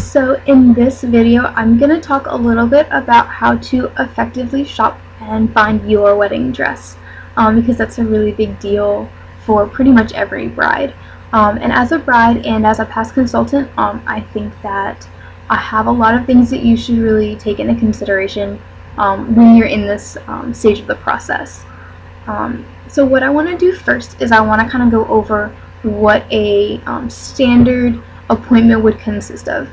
So in this video, I'm going to talk a little bit about how to effectively shop and find your wedding dress, because that's a really big deal for pretty much every bride. And as a bride and as a past consultant, I think that I have a lot of things that you should really take into consideration when you're in this stage of the process. So what I want to do first is I want to kind of go over what a standard appointment would consist of.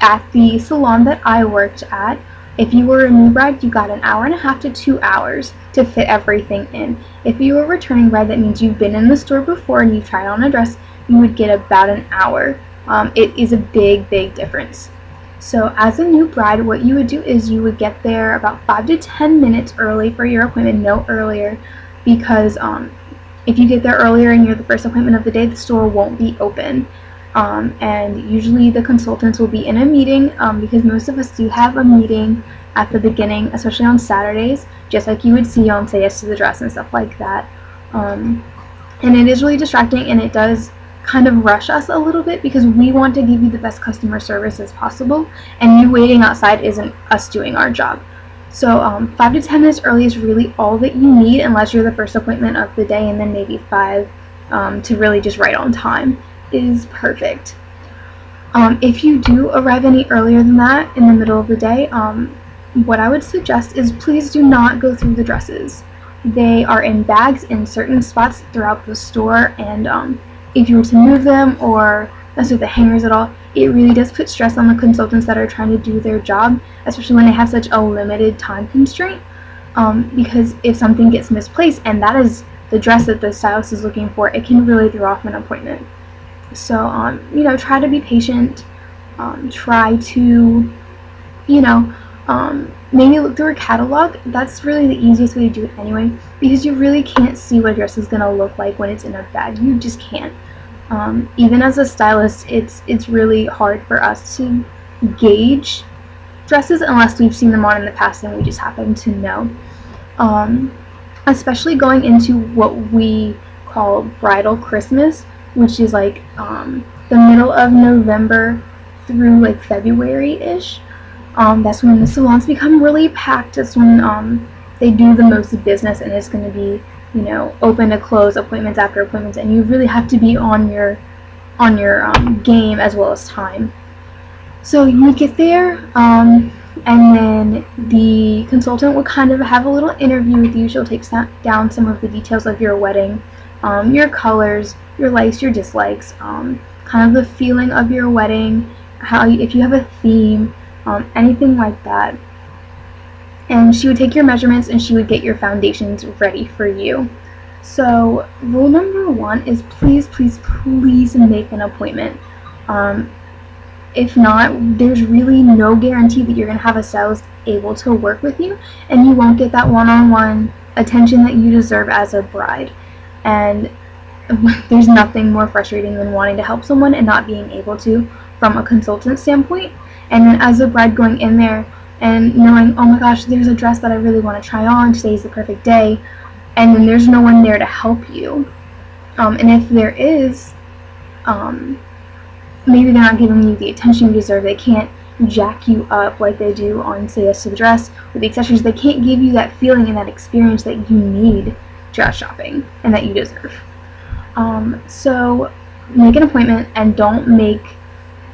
At the salon that I worked at, if you were a new bride, you got an hour and a half to 2 hours to fit everything in. If you were a returning bride, that means you've been in the store before and you've tried on a dress, you would get about an hour. It is a big difference. So as a new bride, what you would do is you would get there about 5 to 10 minutes early for your appointment, no earlier, because if you get there earlier and you're the first appointment of the day, the store won't be open. And usually the consultants will be in a meeting, because most of us do have a meeting at the beginning, especially on Saturdays, just like you would see on Say Yes to the Dress and stuff like that. And it is really distracting, and it does kind of rush us a little bit because we want to give you the best customer service as possible, and you waiting outside isn't us doing our job. So 5 to 10 minutes early is really all that you need, unless you're the first appointment of the day, and then maybe 5 to really just right on time is perfect. If you do arrive any earlier than that in the middle of the day, what I would suggest is please do not go through the dresses. They are in bags in certain spots throughout the store, and if you were to move them or mess with the hangers at all, it really does put stress on the consultants that are trying to do their job, especially when they have such a limited time constraint, because if something gets misplaced and that is the dress that the stylist is looking for, it can really throw off an appointment. So try to be patient, try to maybe look through a catalog. That's really the easiest way to do it anyway, because you really can't see what a dress is going to look like when it's in a bag. You just can't. Even as a stylist, it's really hard for us to gauge dresses unless we've seen them on in the past and we just happen to know. Especially going into what we call bridal Christmas, which is like the middle of November through like February-ish. That's when the salons become really packed. That's when they do the most business, and it's going to be open to close, appointments after appointments, and you really have to be on your game as well as time. So you would get there, and then the consultant will kind of have a little interview with you. She'll take down some of the details of your wedding, your colors, your likes, your dislikes, kind of the feeling of your wedding, if you have a theme, anything like that. And she would take your measurements and she would get your foundations ready for you. So rule number 1 is please make an appointment. If not, there's really no guarantee that you're going to have a stylist able to work with you, and you won't get that one-on-one attention that you deserve as a bride. And there's nothing more frustrating than wanting to help someone and not being able to from a consultant standpoint. And then as a bride going in there and knowing, oh my gosh, there's a dress that I really want to try on, today's the perfect day, and then there's no one there to help you. And if there is, maybe they're not giving you the attention you deserve. They can't jack you up like they do on Say Yes to the Dress with the accessories. They can't give you that feeling and that experience that you need dress shopping and that you deserve. So make an appointment, and don't make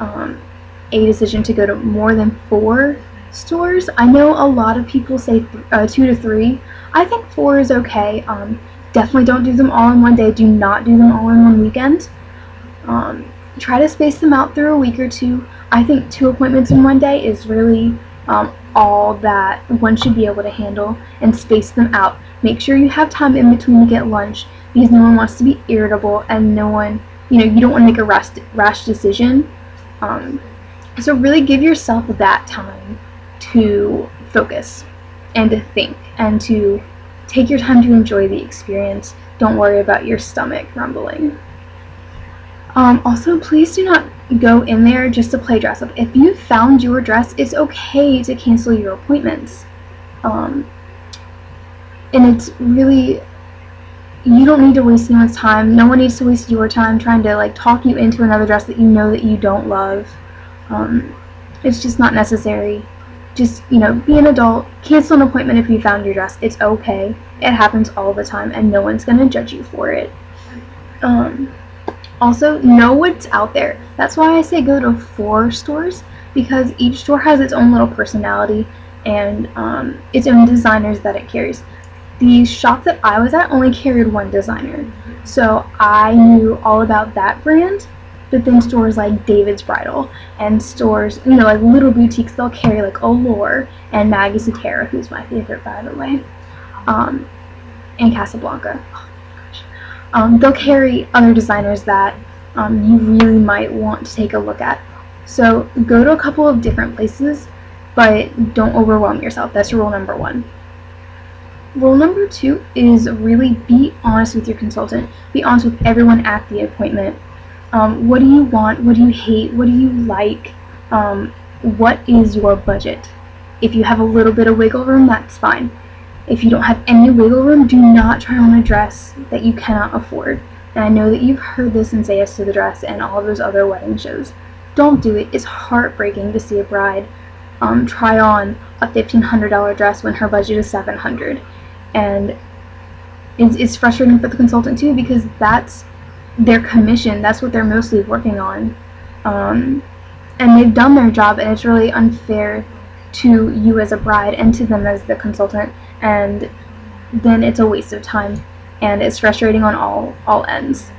a decision to go to more than 4 stores. I know a lot of people say 2 to 3. I think 4 is okay. Definitely don't do them all in one day. Do not do them all in one weekend. Try to space them out through a week or 2. I think 2 appointments in one day is really all that one should be able to handle, and space them out. Make sure you have time in between to get lunch, because no one wants to be irritable, and no one, you don't want to make a rash decision. So really give yourself that time to focus and to think and to take your time to enjoy the experience. Don't worry about your stomach rumbling. Also, please do not go in there just to play dress up. If you found your dress, it's okay to cancel your appointments. And it's really, you don't need to waste anyone's time. No one needs to waste your time trying to talk you into another dress that you know that you don't love. It's just not necessary. Just, be an adult, cancel an appointment if you found your dress. It's okay. It happens all the time, and no one's going to judge you for it. Also, know what's out there. That's why I say go to 4 stores, because each store has its own little personality and its own designers that it carries. The shop that I was at only carried one designer, so I knew all about that brand. But then stores like David's Bridal and stores, like little boutiques, they'll carry like Allure and Maggie Zatara, who's my favorite, by the way, and Casablanca. They'll carry other designers that you really might want to take a look at. So go to a couple of different places, but don't overwhelm yourself. That's rule number 1. Rule number 2 is really be honest with your consultant. Be honest with everyone at the appointment. What do you want? What do you hate? What do you like? What is your budget? If you have a little bit of wiggle room, that's fine. If you don't have any wiggle room, do not try on a dress that you cannot afford. And I know that you've heard this in Say Yes to the Dress and all those other wedding shows. Don't do it. It's heartbreaking to see a bride try on a $1,500 dress when her budget is $700. And it's frustrating for the consultant too, because that's their commission. That's what they're mostly working on. And they've done their job, and it's really unfair to you as a bride and to them as the consultant, and then it's a waste of time, and it's frustrating on all ends.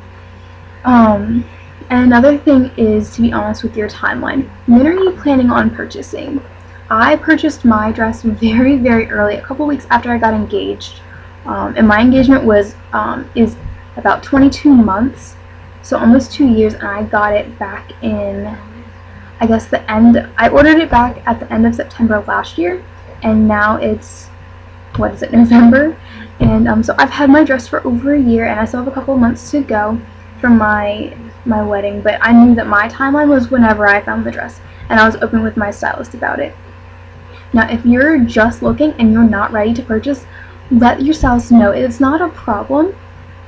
And another thing is to be honest with your timeline. When are you planning on purchasing? I purchased my dress very, very early, a couple weeks after I got engaged, and my engagement is about 22 months, so almost 2 years, and I got it back in, I guess, I ordered it back at the end of September last year, and now it's, November, and so I've had my dress for over a year, and I still have a couple of months to go for my wedding, but I knew that my timeline was whenever I found the dress, and I was open with my stylist about it. Now, if you're just looking and you're not ready to purchase, let your stylist know. It's not a problem,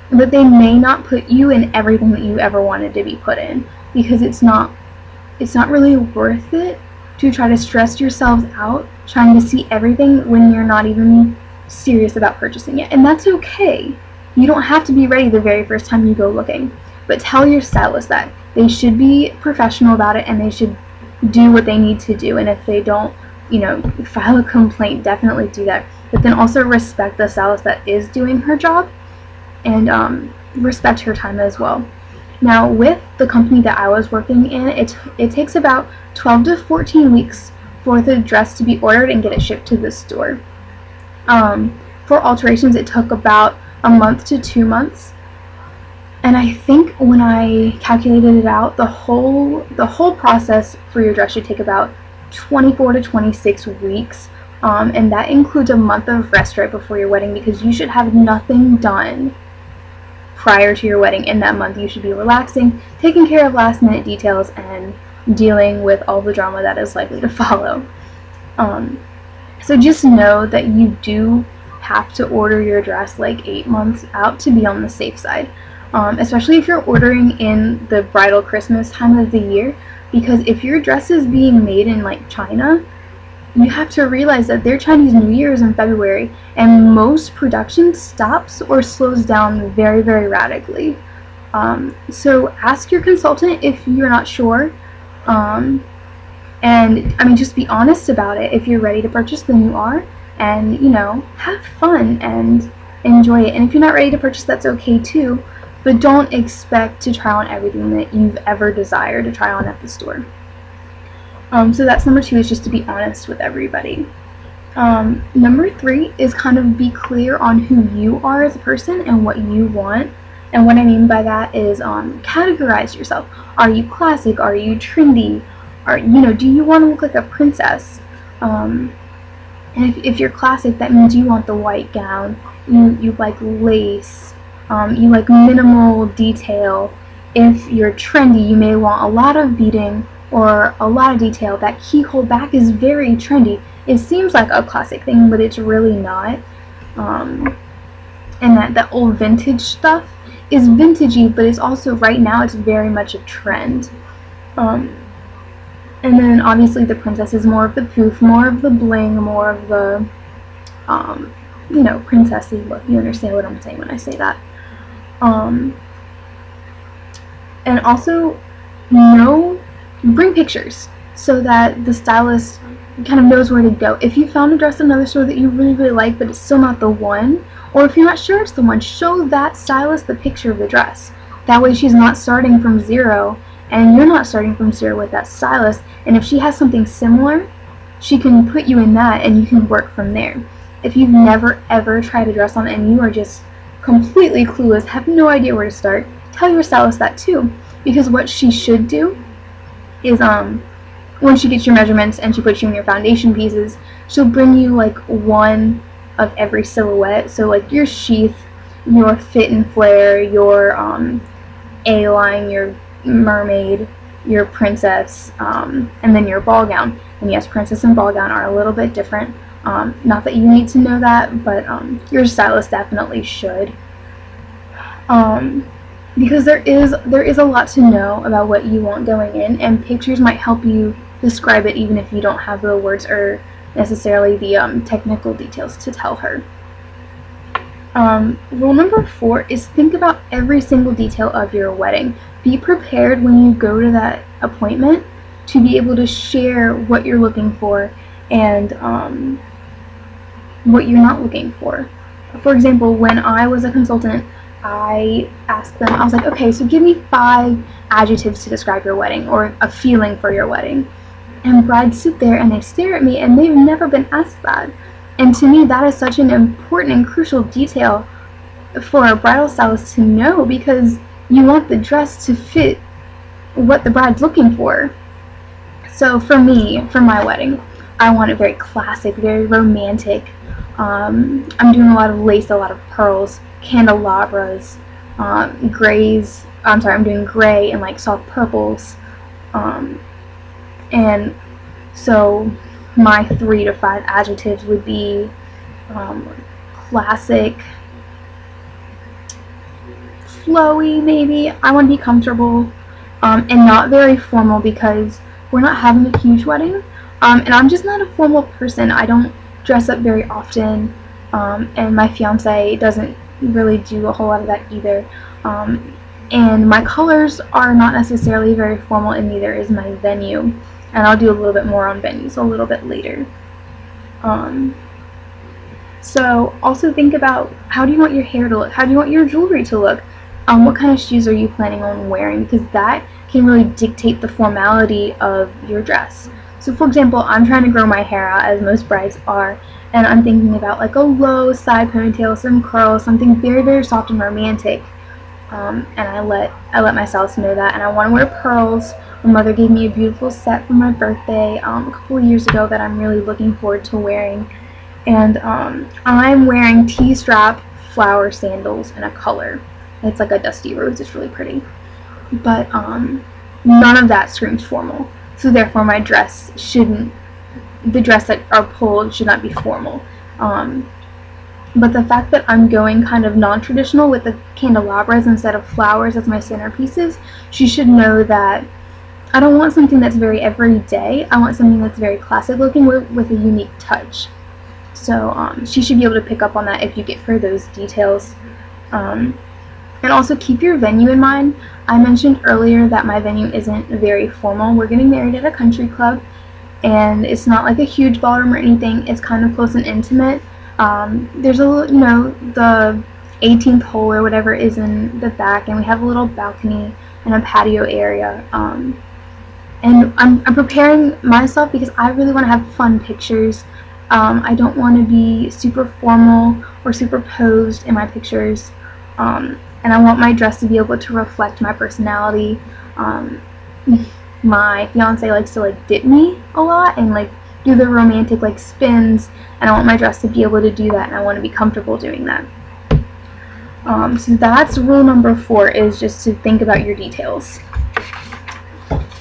but they may not put you in everything that you ever wanted to be put in, because it's not really worth it to try to stress yourselves out trying to see everything when you're not even serious about purchasing it. And that's okay. You don't have to be ready the very first time you go looking, but tell your stylist that. They should be professional about it, and they should do what they need to do, and if they don't, file a complaint, definitely do that. But then also respect the stylist that is doing her job, and respect her time as well. Now, with the company that I was working in, it takes about 12 to 14 weeks for the dress to be ordered and get it shipped to the store. For alterations, it took about a month to 2 months, and I think when I calculated it out, the whole process for your dress should take about 24 to 26 weeks, and that includes a month of rest right before your wedding, because you should have nothing done prior to your wedding. In that month, you should be relaxing, taking care of last minute details, and dealing with all the drama that is likely to follow. So just know that you do have to order your dress like 8 months out to be on the safe side, especially if you're ordering in the bridal Christmas time of the year, because if your dress is being made in like China, you have to realize that their Chinese New Year is in February, and most production stops or slows down very, very radically. So ask your consultant if you're not sure, and just be honest about it. If you're ready to purchase, then you are, and have fun and enjoy it. And if you're not ready to purchase, that's okay too, but don't expect to try on everything that you've ever desired to try on at the store. So that's number 2, is just to be honest with everybody. Number 3 is kind of be clear on who you are as a person and what you want. And what I mean by that is categorize yourself. Are you classic? Are you trendy? Do you want to look like a princess? And if you're classic, that means you want the white gown. You like lace. You like minimal detail. If you're trendy, you may want a lot of beading or a lot of detail. That keyhole back is very trendy. It seems like a classic thing, but it's really not. And that old vintage stuff is vintagey, but it's also, right now, it's very much a trend. And then obviously the princess is more of the poof, more of the bling, more of the, you know, princessy look. You understand what I'm saying when I say that. And also, bring pictures so that the stylist kind of knows where to go. If you found a dress in another store that you really, really like, but it's still not the one, or if you're not sure it's the one, show that stylist the picture of the dress. That way she's not starting from zero, and you're not starting from zero with that stylist, and if she has something similar, she can put you in that, and you can work from there. If you've never, ever tried a dress on and you are just completely clueless, have no idea where to start, tell your stylist that too, because what she should do is when she gets your measurements and she puts you in your foundation pieces, she'll bring you like one of every silhouette. So like your sheath, your fit and flare, your A-line, your mermaid, your princess, and then your ball gown. And yes, princess and ball gown are a little bit different. Not that you need to know that, but your stylist definitely should. Because there is a lot to know about what you want going in, and pictures might help you describe it even if you don't have the words or necessarily the technical details to tell her. Rule number 4 is think about every single detail of your wedding. Be prepared when you go to that appointment to be able to share what you're looking for and what you're not looking for. For example, when I was a consultant, I asked them, I was like, okay, so give me 5 adjectives to describe your wedding or a feeling for your wedding. And brides sit there and they stare at me and they've never been asked that. And to me, that is such an important and crucial detail for a bridal stylist to know, because you want the dress to fit what the bride's looking for. So for me, for my wedding, I want it very classic, very romantic. I'm doing a lot of lace, a lot of pearls, candelabras, grays. I'm doing gray and like soft purples. And so my 3 to 5 adjectives would be classic, flowy maybe. I want to be comfortable, and not very formal because we're not having a huge wedding. And I'm just not a formal person. I don't dress up very often, and my fiance doesn't really do a whole lot of that either. And my colors are not necessarily very formal, and neither is my venue. And I'll do a little bit more on venues a little bit later. So also think about, how do you want your hair to look? How do you want your jewelry to look? What kind of shoes are you planning on wearing? Because that can really dictate the formality of your dress. So for example, I'm trying to grow my hair out, as most brides are, and I'm thinking about like a low side ponytail, some curls, something very, very soft and romantic. And I let my stylist know that, and I want to wear pearls. My mother gave me a beautiful set for my birthday a couple of years ago that I'm really looking forward to wearing. And I'm wearing T-strap flower sandals in a color. It's like a dusty rose. It's really pretty. But none of that screams formal. So therefore my dress the dress that are pulled should not be formal. But the fact that I'm going kind of non-traditional with the candelabras instead of flowers as my centerpieces, she should know that I don't want something that's very everyday. I want something that's very classic looking with a unique touch. So she should be able to pick up on that if you get her those details. And also keep your venue in mind. I mentioned earlier that my venue isn't very formal. We're getting married at a country club, and it's not like a huge ballroom or anything. It's kind of close and intimate. There's a little, the 18th hole or whatever is in the back, and we have a little balcony and a patio area. And I'm preparing myself because I really want to have fun pictures. I don't want to be super formal or super posed in my pictures. And I want my dress to be able to reflect my personality. My fiance likes to like dip me a lot and like do the romantic like spins, and I want my dress to be able to do that, and I want to be comfortable doing that. So that's rule number 4, is just to think about your details.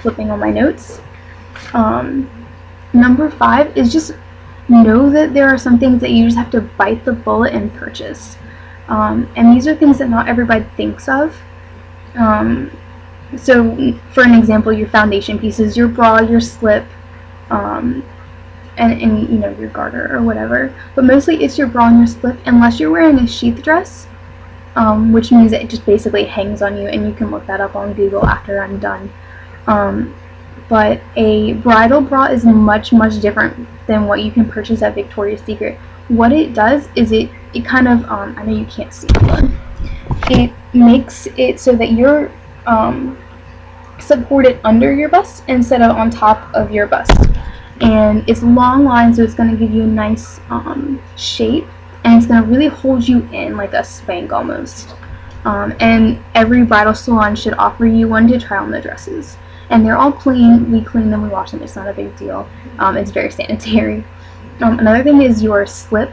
Flipping on my notes. Number 5 is just know that there are some things that you just have to bite the bullet and purchase. And these are things that not everybody thinks of. So for an example, your foundation pieces, your bra, your slip, and you know, your garter or whatever. But mostly it's your bra and your slip, unless you're wearing a sheath dress, which means that it just basically hangs on you, and you can look that up on Google after I'm done. But a bridal bra is much different than what you can purchase at Victoria's Secret. What it does is it kind of, I know you can't see one, it makes it so that you're supported under your bust instead of on top of your bust. And it's long line, so it's going to give you a nice shape, and it's going to really hold you in like a spank almost. And every bridal salon should offer you one to try on the dresses. And they're all clean. We clean them, we wash them. It's not a big deal. It's very sanitary. Another thing is your slip.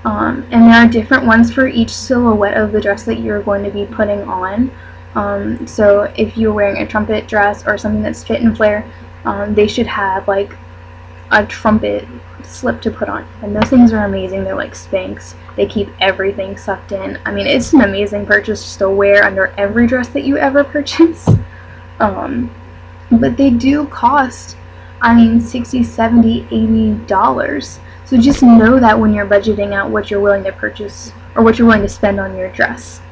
And there are different ones for each silhouette of the dress that you're going to be putting on. So if you're wearing a trumpet dress or something that's fit and flare, they should have like a trumpet slip to put on. And those things are amazing. They're like Spanx. They keep everything sucked in. I mean, it's an amazing purchase just to wear under every dress that you ever purchase. But they do cost, I mean, $60, $70, $80. So just know that when you're budgeting out what you're willing to purchase or what you're willing to spend on your dress.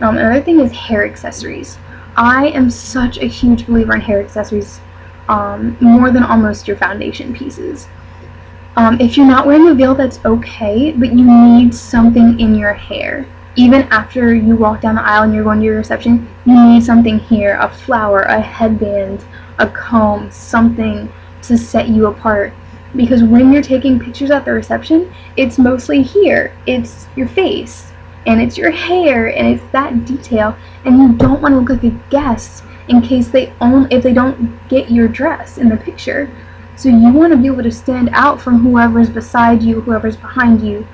Another thing is hair accessories. I am such a huge believer in hair accessories, more than almost your foundation pieces. If you're not wearing a veil, that's okay, but you need something in your hair. Even after you walk down the aisle and you're going to your reception, you need something here, a flower, a headband, a comb, something to set you apart. Because when you're taking pictures at the reception, it's mostly here. It's your face, and it's your hair, and it's that detail, and you don't want to look like a guest in case if they don't get your dress in the picture. So you want to be able to stand out from whoever's beside you, whoever's behind you.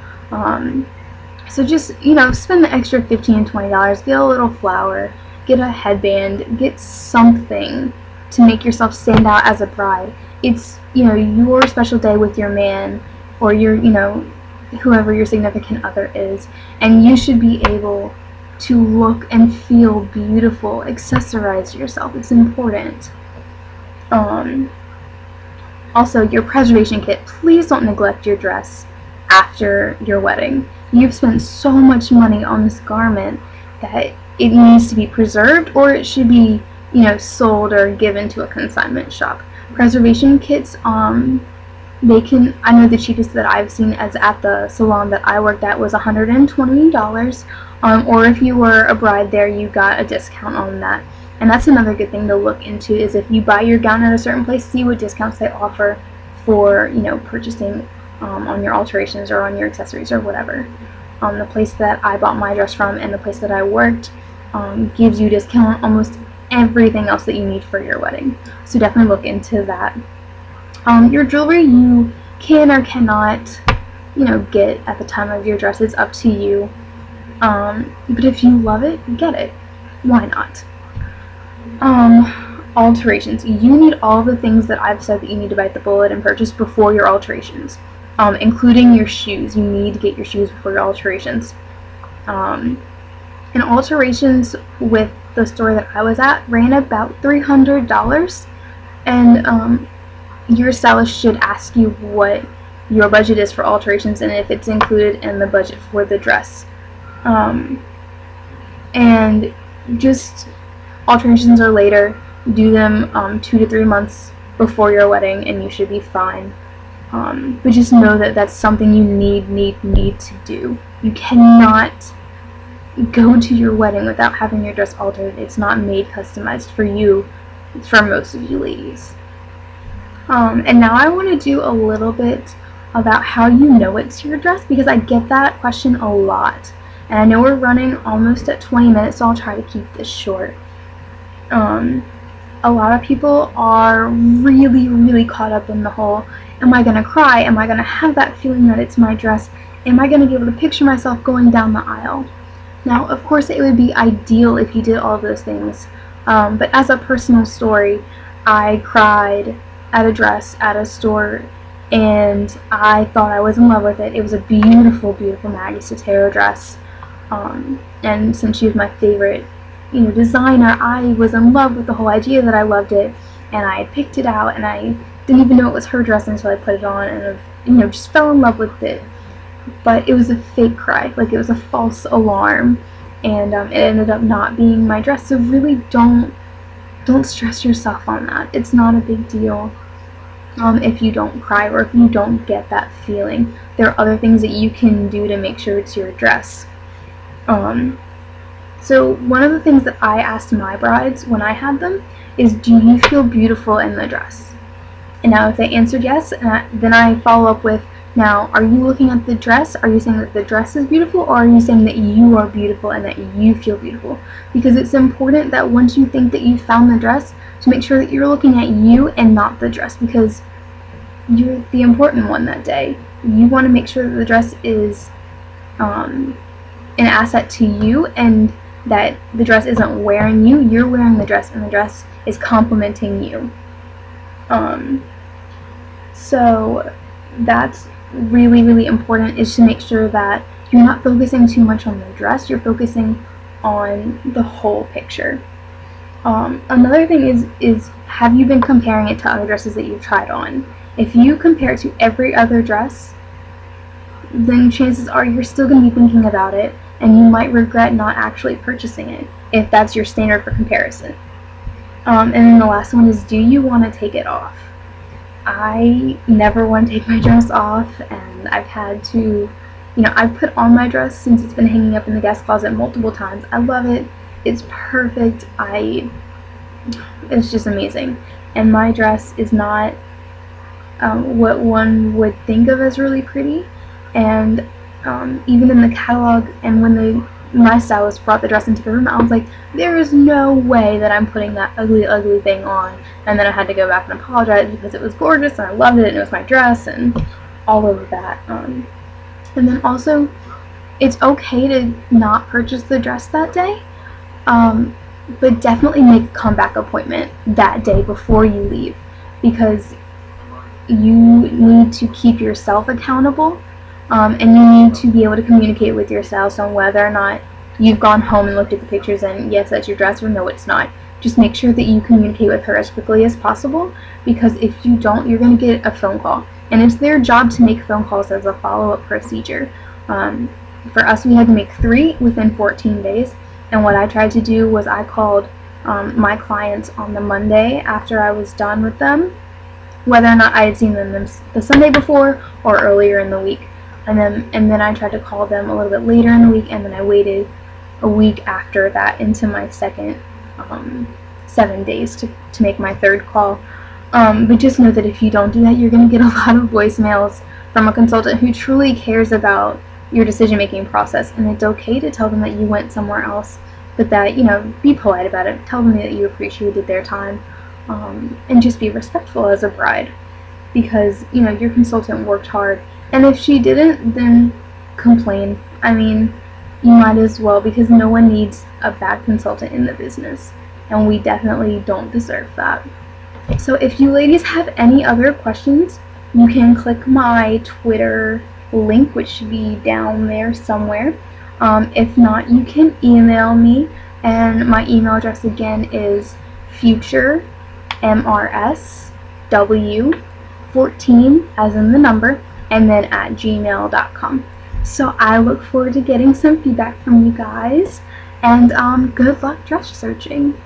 So just, you know, spend the extra $15, $20, get a little flower, get a headband, get something to make yourself stand out as a bride. It's, you know, your special day with your man or your, you know, whoever your significant other is, and you should be able to look and feel beautiful. Accessorize yourself. It's important. Also, your preservation kit. Please don't neglect your dress after your wedding. You've spent so much money on this garment that it needs to be preserved, or it should be, you know, sold or given to a consignment shop. Preservation kits, I know the cheapest that I've seen as at the salon that I worked at was $120, or if you were a bride there, you got a discount on that. And that's another good thing to look into, is if you buy your gown at a certain place, see what discounts they offer for, you know, purchasing on your alterations or on your accessories or whatever. The place that I bought my dress from and the place that I worked gives you discount on almost everything else that you need for your wedding. So definitely look into that. Your jewelry you can or cannot, you know, get at the time of your dress. It's up to you. But if you love it, get it. Why not? Alterations. You need all the things that I've said that you need to bite the bullet and purchase before your alterations, including your shoes. You need to get your shoes before your alterations. And alterations with the store that I was at ran about $300, and your stylist should ask you what your budget is for alterations and if it's included in the budget for the dress. And just alterations are later. Do them 2 to 3 months before your wedding and you should be fine. But just know that that's something you need to do. You cannot go to your wedding without having your dress altered. It's not made customized for you, for most of you ladies. And now I want to do a little bit about how you know it's your dress, because I get that question a lot. And I know we're running almost at 20 minutes, so I'll try to keep this short. A lot of people are really caught up in the whole, am I going to cry? Am I going to have that feeling that it's my dress? Am I going to be able to picture myself going down the aisle? Now, of course, it would be ideal if you did all those things. But as a personal story, I cried at a dress at a store, and I thought I was in love with it. It was a beautiful Maggie Sottero dress. And since she was my favorite, designer, I was in love with the whole idea that I loved it, and I picked it out, and I didn't even know it was her dress until I put it on, and just fell in love with it. But it was a fake cry, like it was a false alarm, and it ended up not being my dress. So really don't stress yourself on that. It's not a big deal if you don't cry or if you don't get that feeling. There are other things that you can do to make sure it's your dress. So one of the things that I asked my brides when I had them is, do you feel beautiful in the dress? And now if they answered yes, then I follow up with, now, are you looking at the dress? Are you saying that the dress is beautiful, or are you saying that you are beautiful and that you feel beautiful? Because it's important that once you think that you've found the dress, to make sure that you're looking at you and not the dress, because you're the important one that day. You want to make sure that the dress is an asset to you, and that the dress isn't wearing you. You're wearing the dress, and the dress is complimenting you. So that's really, really important, is to make sure that you're not focusing too much on the dress, you're focusing on the whole picture. Another thing is have you been comparing it to other dresses that you've tried on? If you compare it to every other dress, then chances are you're still going to be thinking about it, and you might regret not actually purchasing it if that's your standard for comparison. And then the last one is, do you want to take it off? I never want to take my dress off, and I've had to, I've put on my dress since it's been hanging up in the guest closet multiple times. I love it. It's perfect. It's just amazing. And my dress is not what one would think of as really pretty. And even in the catalog, and when my stylist brought the dress into the room, I was like, there is no way that I'm putting that ugly, ugly thing on. And then I had to go back and apologize because it was gorgeous and I loved it and it was my dress and all of that. And then also, it's okay to not purchase the dress that day, but definitely make a comeback appointment that day before you leave, because you need to keep yourself accountable. And you need to be able to communicate with your stylist on whether or not you've gone home and looked at the pictures and yes, that's your dress, or no, it's not. Just make sure that you communicate with her as quickly as possible, because if you don't, you're going to get a phone call. And it's their job to make phone calls as a follow-up procedure. For us, we had to make 3 within 14 days. And what I tried to do was I called my clients on the Monday after I was done with them, whether or not I had seen them the Sunday before or earlier in the week. And then I tried to call them a little bit later in the week, and then I waited a week after that into my second 7 days to make my third call. But just know that if you don't do that, you're going to get a lot of voicemails from a consultant who truly cares about your decision-making process. And it's okay to tell them that you went somewhere else, but that, be polite about it. Tell them that you appreciated their time, and just be respectful as a bride, because, your consultant worked hard. And if she didn't, then complain. I mean, you might as well, because no one needs a bad consultant in the business, and we definitely don't deserve that. So if you ladies have any other questions, you can click my Twitter link, which should be down there somewhere. If not, you can email me, and my email address again is futuremrsw14, as in the number, and then at gmail.com. So I look forward to getting some feedback from you guys, and good luck dress searching.